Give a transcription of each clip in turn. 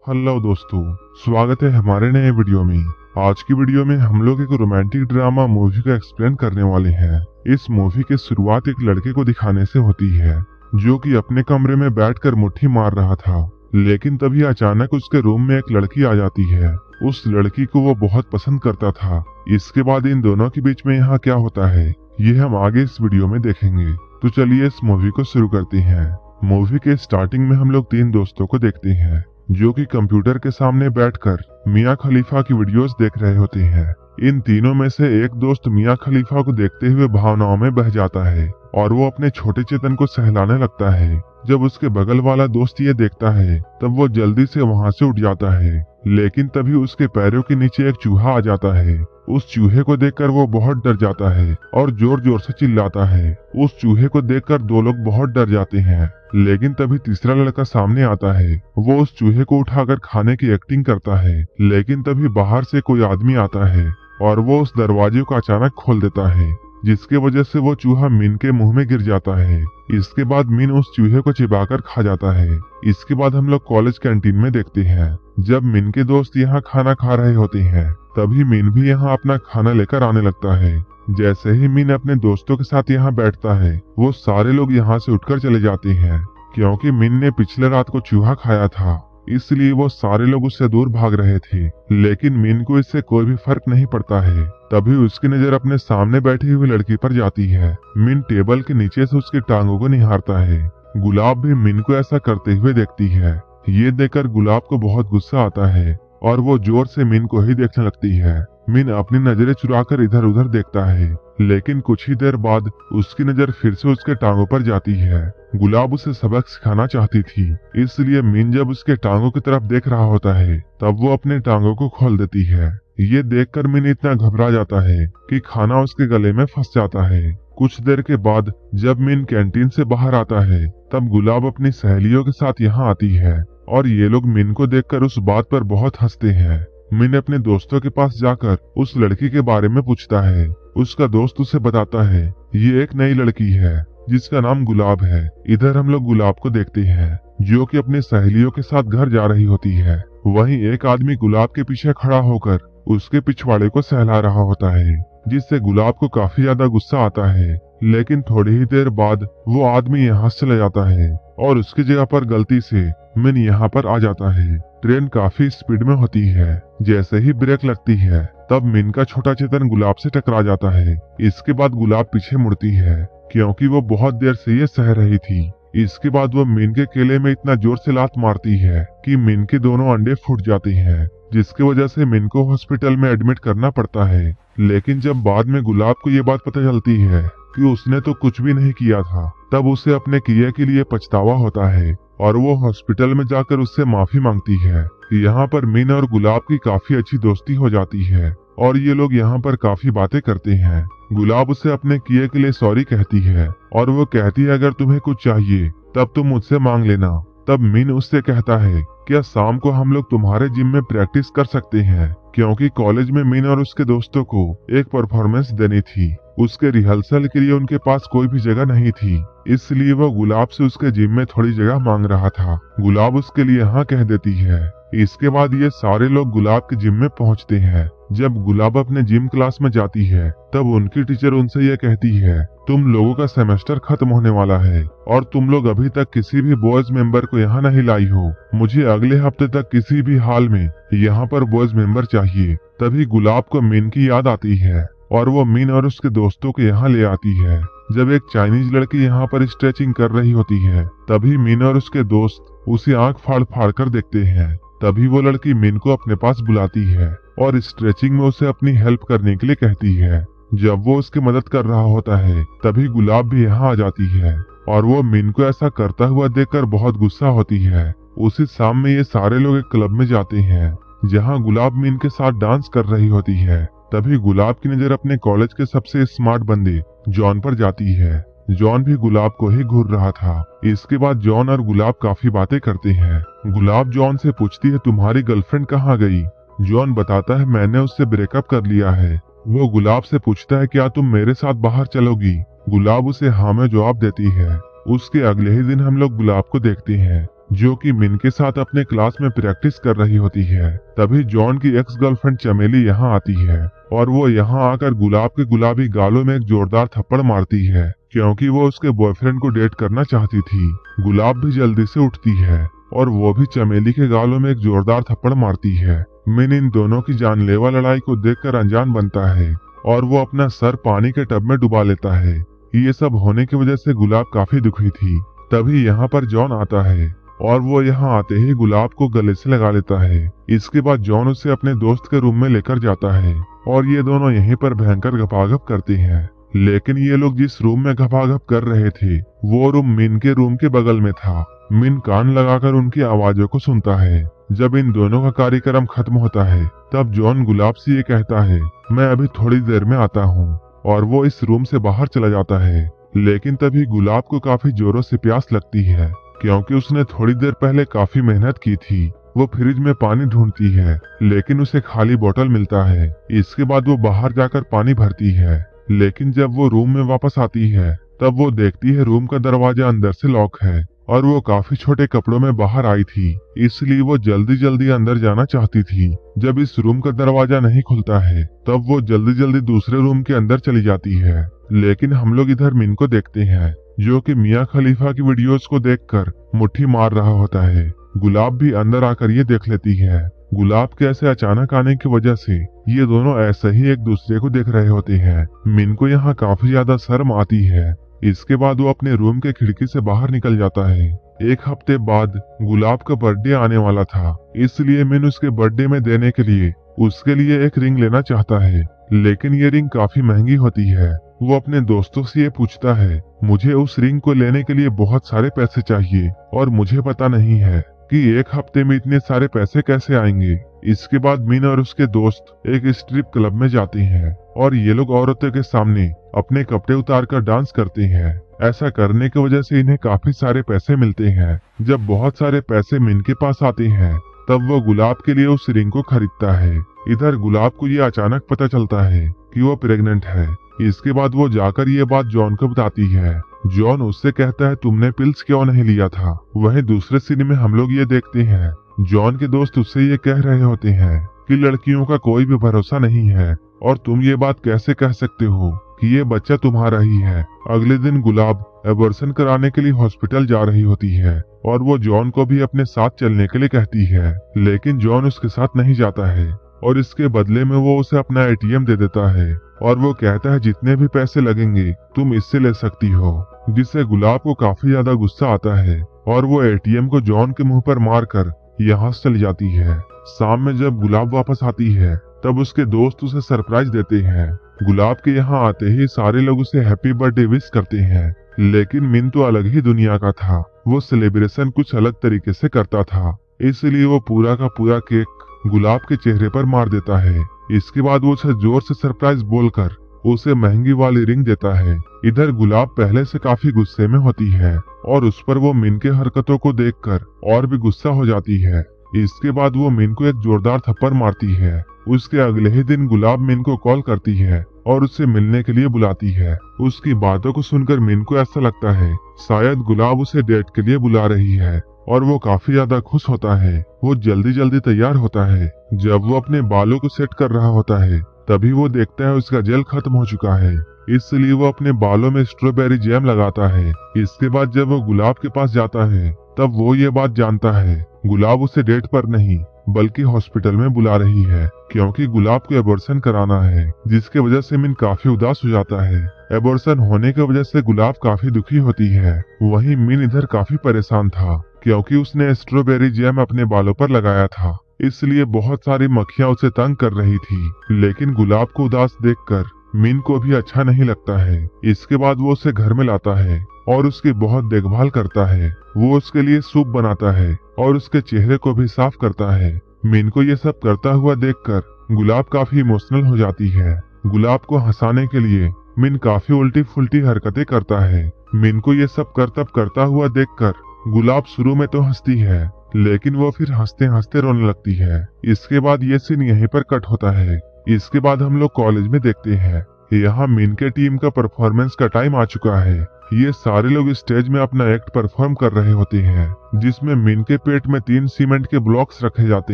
Hello दोस्तों, स्वागत है हमारे नए वीडियो में। आज की वीडियो में हम लोग एक रोमांटिक ड्रामा मूवी का एक्सप्लेन करने वाले हैं। इस मूवी की शुरुआत एक लड़के को दिखाने से होती है जो कि अपने कमरे में बैठकर मुट्ठी मार रहा था, लेकिन तभी अचानक उसके रूम में एक लड़की आ जाती है। उस लड़की को वो बहुत पसंद करता था। इसके बाद इन दोनों के बीच में यहाँ क्या होता है ये हम आगे इस वीडियो में देखेंगे। तो चलिए इस मूवी को शुरू करते हैं। मूवी के स्टार्टिंग में हम लोग तीन दोस्तों को देखते हैं जो कि कंप्यूटर के सामने बैठकर मियां खलीफा की वीडियोस देख रहे होते हैं। इन तीनों में से एक दोस्त मियां खलीफा को देखते हुए भावनाओं में बह जाता है और वो अपने छोटे चेतन को सहलाने लगता है। जब उसके बगल वाला दोस्त ये देखता है तब वो जल्दी से वहां से उठ जाता है, लेकिन तभी उसके पैरों के नीचे एक चूहा आ जाता है। उस चूहे को देखकर वो बहुत डर जाता है और जोर जोर से चिल्लाता है। उस चूहे को देखकर दो लोग बहुत डर जाते हैं, लेकिन तभी तीसरा लड़का सामने आता है। वो उस चूहे को उठाकर खाने की एक्टिंग करता है, लेकिन तभी बाहर से कोई आदमी आता है और वो उस दरवाजे को अचानक खोल देता है, जिसके वजह से वो चूहा मीन के मुंह में गिर जाता है। इसके बाद मीन उस चूहे को चिबाकर खा जाता है। इसके बाद हम लोग कॉलेज कैंटीन में देखते हैं। जब मीन के दोस्त यहाँ खाना खा रहे होते हैं तभी मीन भी यहाँ अपना खाना लेकर आने लगता है। जैसे ही मीन अपने दोस्तों के साथ यहाँ बैठता है वो सारे लोग यहाँ से उठकर चले जाते हैं, क्योंकि मीन ने पिछले रात को चूहा खाया था, इसलिए वो सारे लोग उससे दूर भाग रहे थे। लेकिन मीन को इससे कोई भी फर्क नहीं पड़ता है। तभी उसकी नजर अपने सामने बैठी हुई लड़की पर जाती है। मीन टेबल के नीचे से उसकी टांगों को निहारता है। गुलाब भी मीन को ऐसा करते हुए देखती है। ये देखकर गुलाब को बहुत गुस्सा आता है और वो जोर से मीन को ही देखने लगती है। मीन अपनी नजरें चुराकर इधर उधर देखता है, लेकिन कुछ ही देर बाद उसकी नजर फिर से उसके टांगों पर जाती है। गुलाब उसे सबक सिखाना चाहती थी, इसलिए मीन जब उसके टांगों की तरफ देख रहा होता है तब वो अपने टांगों को खोल देती है। ये देखकर मीन इतना घबरा जाता है कि खाना उसके गले में फंस जाता है। कुछ देर के बाद जब मीन कैंटीन से बाहर आता है तब गुलाब अपनी सहेलियों के साथ यहाँ आती है और ये लोग मीन को देखकर उस बात पर बहुत हंसते हैं। मीन अपने दोस्तों के पास जाकर उस लड़की के बारे में पूछता है। उसका दोस्त उसे बताता है ये एक नई लड़की है जिसका नाम गुलाब है। इधर हम लोग गुलाब को देखते हैं जो कि अपनी सहेलियों के साथ घर जा रही होती है। वहीं एक आदमी गुलाब के पीछे खड़ा होकर उसके पिछवाड़े को सहला रहा होता है, जिससे गुलाब को काफी ज्यादा गुस्सा आता है। लेकिन थोड़ी ही देर बाद वो आदमी यहाँ से चला जाता है और उसकी जगह पर गलती से मीन यहाँ पर आ जाता है। ट्रेन काफी स्पीड में होती है। जैसे ही ब्रेक लगती है तब मीन का छोटा चेतन गुलाब से टकरा जाता है। इसके बाद गुलाब पीछे मुड़ती है क्योंकि वो बहुत देर से ये सह रही थी। इसके बाद वो मीन के केले में इतना जोर से लात मारती है कि मीन के दोनों अंडे फूट जाते हैं, जिसकी वजह से मीन को हॉस्पिटल में एडमिट करना पड़ता है। लेकिन जब बाद में गुलाब को ये बात पता चलती है कि उसने तो कुछ भी नहीं किया था, तब उसे अपने किए के लिए पछतावा होता है और वो हॉस्पिटल में जाकर उससे माफी मांगती है। यहाँ पर मीन और गुलाब की काफी अच्छी दोस्ती हो जाती है और ये लोग यहाँ पर काफी बातें करते हैं। गुलाब उसे अपने किए के लिए सॉरी कहती है और वो कहती है अगर तुम्हें कुछ चाहिए तब तुम मुझसे मांग लेना। तब मीन उससे कहता है क्या शाम को हम लोग तुम्हारे जिम में प्रैक्टिस कर सकते हैं, क्योंकि कॉलेज में मीन और उसके दोस्तों को एक परफॉर्मेंस देनी थी। उसके रिहर्सल के लिए उनके पास कोई भी जगह नहीं थी, इसलिए वो गुलाब से उसके जिम में थोड़ी जगह मांग रहा था। गुलाब उसके लिए हाँ कह देती है। इसके बाद ये सारे लोग गुलाब के जिम में पहुंचते हैं। जब गुलाब अपने जिम क्लास में जाती है तब उनकी टीचर उनसे यह कहती है तुम लोगों का सेमेस्टर खत्म होने वाला है और तुम लोग अभी तक किसी भी बॉयज मेंबर को यहाँ नहीं लाई हो। मुझे अगले हफ्ते तक किसी भी हाल में यहाँ पर बॉयज मेंबर चाहिए। तभी गुलाब को मीन की याद आती है और वो मीन और उसके दोस्तों को यहाँ ले आती है। जब एक चाइनीज लड़की यहाँ पर स्ट्रेचिंग कर रही होती है तभी मीन और उसके दोस्त उसे आंख फाड़ फाड़ कर देखते हैं। तभी वो लड़की मीन को अपने पास बुलाती है और स्ट्रेचिंग में उसे अपनी हेल्प करने के लिए कहती है। जब वो उसकी मदद कर रहा होता है तभी गुलाब भी यहाँ आ जाती है और वो मीन को ऐसा करता हुआ देखकर बहुत गुस्सा होती है। उसी शाम में ये सारे लोग एक क्लब में जाते हैं जहाँ गुलाब मीन के साथ डांस कर रही होती है। तभी गुलाब की नजर अपने कॉलेज के सबसे स्मार्ट बंदे जॉन पर जाती है। जॉन भी गुलाब को ही घूर रहा था। इसके बाद जॉन और गुलाब काफी बातें करते हैं। गुलाब जॉन से पूछती है तुम्हारी गर्लफ्रेंड कहाँ गई। जॉन बताता है मैंने उससे ब्रेकअप कर लिया है। वो गुलाब से पूछता है क्या तुम मेरे साथ बाहर चलोगी। गुलाब उसे हाँ में जवाब देती है। उसके अगले ही दिन हम लोग गुलाब को देखते हैं जो कि मिन के साथ अपने क्लास में प्रैक्टिस कर रही होती है। तभी जॉन की एक्स गर्लफ्रेंड चमेली यहाँ आती है और वो यहाँ आकर गुलाब के गुलाबी गालों में एक जोरदार थप्पड़ मारती है, क्योंकि वो उसके बॉयफ्रेंड को डेट करना चाहती थी। गुलाब भी जल्दी से उठती है और वो भी चमेली के गालों में एक जोरदार थप्पड़ मारती है। मिन इन दोनों की जानलेवा लड़ाई को देखकर अनजान बनता है और वो अपना सर पानी के टब में डुबा लेता है। ये सब होने की वजह से गुलाब काफी दुखी थी। तभी यहाँ पर जॉन आता है और वो यहाँ आते ही गुलाब को गले से लगा लेता है। इसके बाद जॉन उसे अपने दोस्त के रूम में लेकर जाता है और ये दोनों यहीं पर भयंकर गपागप करते हैं। लेकिन ये लोग जिस रूम में गपागप कर रहे थे वो रूम मिन के रूम के बगल में था। मिन कान लगाकर उनकी आवाजों को सुनता है। जब इन दोनों का कार्यक्रम खत्म होता है तब जॉन गुलाब से ये कहता है, मैं अभी थोड़ी देर में आता हूँ, और वो इस रूम से बाहर चला जाता है। लेकिन तभी गुलाब को काफी जोरों से प्यास लगती है, क्योंकि उसने थोड़ी देर पहले काफी मेहनत की थी। वो फ्रिज में पानी ढूंढती है लेकिन उसे खाली बोतल मिलता है। इसके बाद वो बाहर जाकर पानी भरती है, लेकिन जब वो रूम में वापस आती है तब वो देखती है रूम का दरवाजा अंदर से लॉक है और वो काफी छोटे कपड़ों में बाहर आई थी, इसलिए वो जल्दी जल्दी अंदर जाना चाहती थी। जब इस रूम का दरवाजा नहीं खुलता है तब वो जल्दी जल्दी दूसरे रूम के अंदर चली जाती है। लेकिन हम लोग इधर मिन को देखते हैं जो कि मियां खलीफा की वीडियोस को देखकर मुट्ठी मार रहा होता है। गुलाब भी अंदर आकर ये देख लेती है। गुलाब के ऐसे अचानक आने की वजह से ये दोनों ऐसे ही एक दूसरे को देख रहे होते हैं। मिन को यहाँ काफी ज्यादा शर्म आती है। इसके बाद वो अपने रूम के खिड़की से बाहर निकल जाता है। एक हफ्ते बाद गुलाब का बर्थडे आने वाला था, इसलिए मिन उसके बर्थडे में देने के लिए उसके लिए एक रिंग लेना चाहता है। लेकिन ये रिंग काफी महंगी होती है। वो अपने दोस्तों से ये पूछता है, मुझे उस रिंग को लेने के लिए बहुत सारे पैसे चाहिए और मुझे पता नहीं है कि एक हफ्ते में इतने सारे पैसे कैसे आएंगे। इसके बाद मिन और उसके दोस्त एक स्ट्रिप क्लब में जाते हैं और ये लोग औरतों के सामने अपने कपड़े उतारकर डांस करते हैं। ऐसा करने की वजह से इन्हें काफी सारे पैसे मिलते हैं। जब बहुत सारे पैसे मिन के पास आते हैं तब वो गुलाब के लिए उस रिंग को खरीदता है। इधर गुलाब को ये अचानक पता चलता है कि वो प्रेग्नेंट है। इसके बाद वो जाकर ये बात जॉन को बताती है। जॉन उससे कहता है, तुमने पिल्स क्यों नहीं लिया था। वहीं दूसरे सीन में हम लोग ये देखते हैं जॉन के दोस्त उससे ये कह रहे होते हैं कि लड़कियों का कोई भी भरोसा नहीं है और तुम ये बात कैसे कह सकते हो कि ये बच्चा तुम्हारा ही है। अगले दिन गुलाब एबॉर्शन कराने के लिए हॉस्पिटल जा रही होती है और वो जॉन को भी अपने साथ चलने के लिए कहती है, लेकिन जॉन उसके साथ नहीं जाता है और इसके बदले में वो उसे अपना एटीएम दे देता है और वो कहता है जितने भी पैसे लगेंगे तुम इससे ले सकती हो, जिससे गुलाब को काफी ज्यादा गुस्सा आता है और वो एटीएम को जॉन के मुंह पर मारकर यहाँ से चली जाती है। शाम में जब गुलाब वापस आती है तब उसके दोस्त उसे सरप्राइज देते हैं। गुलाब के यहाँ आते ही सारे लोग उसे हैप्पी बर्थडे विश करते हैं, लेकिन मिन तो अलग ही दुनिया का था। वो सेलिब्रेशन कुछ अलग तरीके से करता था, इसलिए वो पूरा का पूरा केक गुलाब के चेहरे पर मार देता है। इसके बाद वो उसे जोर से सरप्राइज बोलकर उसे महंगी वाली रिंग देता है। इधर गुलाब पहले से काफी गुस्से में होती है और उस पर वो मिन के हरकतों को देखकर और भी गुस्सा हो जाती है। इसके बाद वो मिन को एक जोरदार थप्पड़ मारती है। उसके अगले ही दिन गुलाब मिन को कॉल करती है और उससे मिलने के लिए बुलाती है। उसकी बातों को सुनकर मिन को ऐसा लगता है शायद गुलाब उसे डेट के लिए बुला रही है और वो काफी ज्यादा खुश होता है। वो जल्दी जल्दी तैयार होता है। जब वो अपने बालों को सेट कर रहा होता है तभी वो देखता है उसका जेल खत्म हो चुका है, इसलिए वो अपने बालों में स्ट्रॉबेरी जैम लगाता है। इसके बाद जब वो गुलाब के पास जाता है तब वो ये बात जानता है गुलाब उसे डेट पर नहीं बल्कि हॉस्पिटल में बुला रही है, क्योंकि गुलाब को एबॉर्शन कराना है, जिसके वजह से मिन काफी उदास हो जाता है। एबॉर्शन होने की वजह से गुलाब काफी दुखी होती है। वहीं मिन इधर काफी परेशान था, क्योंकि उसने स्ट्रॉबेरी जैम अपने बालों पर लगाया था, इसलिए बहुत सारी मक्खियां उसे तंग कर रही थी। लेकिन गुलाब को उदास देखकर मिन को भी अच्छा नहीं लगता है। इसके बाद वो उसे घर में लाता है और उसकी बहुत देखभाल करता है। वो उसके लिए सूप बनाता है और उसके चेहरे को भी साफ करता है। मिन को ये सब करता हुआ देखकर गुलाब काफी इमोशनल हो जाती है। गुलाब को हंसाने के लिए मिन काफी उल्टी फुल्टी हरकतें करता है। मिन को ये सब करतब करता हुआ देखकर गुलाब शुरू में तो हंसती है, लेकिन वो फिर हंसते हंसते रोने लगती है। इसके बाद ये सीन यहीं पर कट होता है। इसके बाद हम लोग कॉलेज में देखते हैं। यहाँ मिन के टीम का परफॉर्मेंस का टाइम आ चुका है। ये सारे लोग स्टेज में अपना एक्ट परफॉर्म कर रहे होते हैं, जिसमें मिन के पेट में 3 सीमेंट के ब्लॉक्स रखे जाते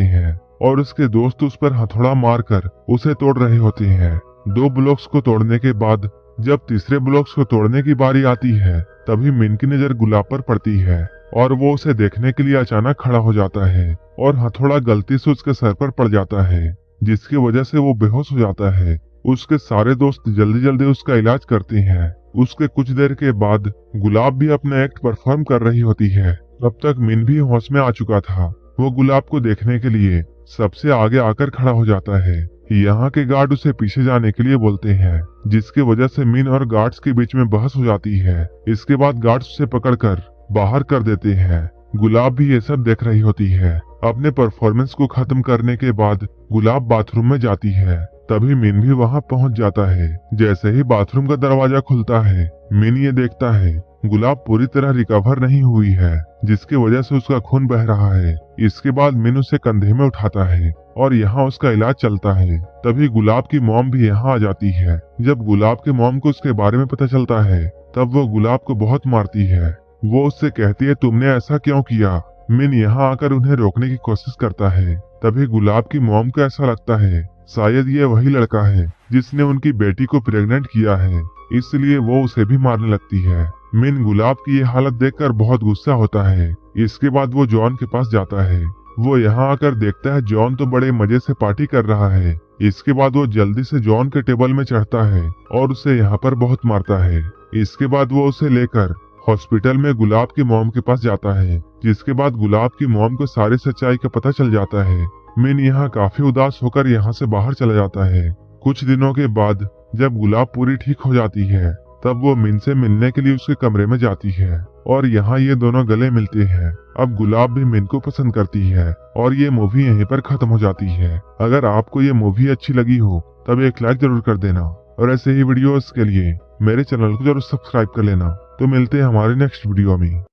हैं और उसके दोस्त उस पर हथौड़ा मारकर उसे तोड़ रहे होते हैं। 2 ब्लॉक्स को तोड़ने के बाद जब तीसरे ब्लॉक्स को तोड़ने की बारी आती है, तभी मिन की नजर गुलाब पर पड़ती है और वो उसे देखने के लिए अचानक खड़ा हो जाता है और हथौड़ा गलती से उसके सर पर पड़ जाता है, जिसकी वजह से वो बेहोश हो जाता है। उसके सारे दोस्त जल्दी जल्दी उसका इलाज करते हैं। उसके कुछ देर के बाद गुलाब भी अपना एक्ट परफॉर्म कर रही होती है। तब तक मिन भी होश में आ चुका था। वो गुलाब को देखने के लिए सबसे आगे आकर खड़ा हो जाता है। यहाँ के गार्ड उसे पीछे जाने के लिए बोलते हैं, जिसकी वजह से मिन और गार्ड्स के बीच में बहस हो जाती है। इसके बाद गार्ड्स उसे पकड़कर बाहर कर देते हैं। गुलाब भी ये सब देख रही होती है। अपने परफॉर्मेंस को खत्म करने के बाद गुलाब बाथरूम में जाती है। तभी मिन भी वहां पहुंच जाता है। जैसे ही बाथरूम का दरवाजा खुलता है, मिन ये देखता है गुलाब पूरी तरह रिकवर नहीं हुई है, जिसकी वजह से उसका खून बह रहा है। इसके बाद मिन उसे कंधे में उठाता है और यहाँ उसका इलाज चलता है। तभी गुलाब की मॉम भी यहाँ आ जाती है। जब गुलाब के मॉम को उसके बारे में पता चलता है, तब वो गुलाब को बहुत मारती है। वो उससे कहती है, तुमने ऐसा क्यों किया। मिन यहाँ आकर उन्हें रोकने की कोशिश करता है। तभी गुलाब की मॉम को ऐसा लगता है शायद ये वही लड़का है जिसने उनकी बेटी को प्रेग्नेंट किया है, इसलिए वो उसे भी मारने लगती है। मिन गुलाब की ये हालत देखकर बहुत गुस्सा होता है। इसके बाद वो जॉन के पास जाता है। वो यहाँ आकर देखता है जॉन तो बड़े मजे से पार्टी कर रहा है। इसके बाद वो जल्दी से जॉन के टेबल में चढ़ता है और उसे यहाँ पर बहुत मारता है। इसके बाद वो उसे लेकर हॉस्पिटल में गुलाब की मॉम के पास जाता है, जिसके बाद गुलाब की मॉम को सारी सच्चाई का पता चल जाता है। मिन यहाँ काफी उदास होकर यहाँ से बाहर चला जाता है। कुछ दिनों के बाद जब गुलाब पूरी ठीक हो जाती है, तब वो मिन से मिलने के लिए उसके कमरे में जाती है और यहाँ ये दोनों गले मिलते हैं। अब गुलाब भी मिन को पसंद करती है और ये मूवी यहीं पर खत्म हो जाती है। अगर आपको ये मूवी अच्छी लगी हो तब एक लाइक जरूर कर देना और ऐसे ही वीडियोस के लिए मेरे चैनल को जरूर सब्सक्राइब कर लेना। तो मिलते हैं हमारे नेक्स्ट वीडियो में।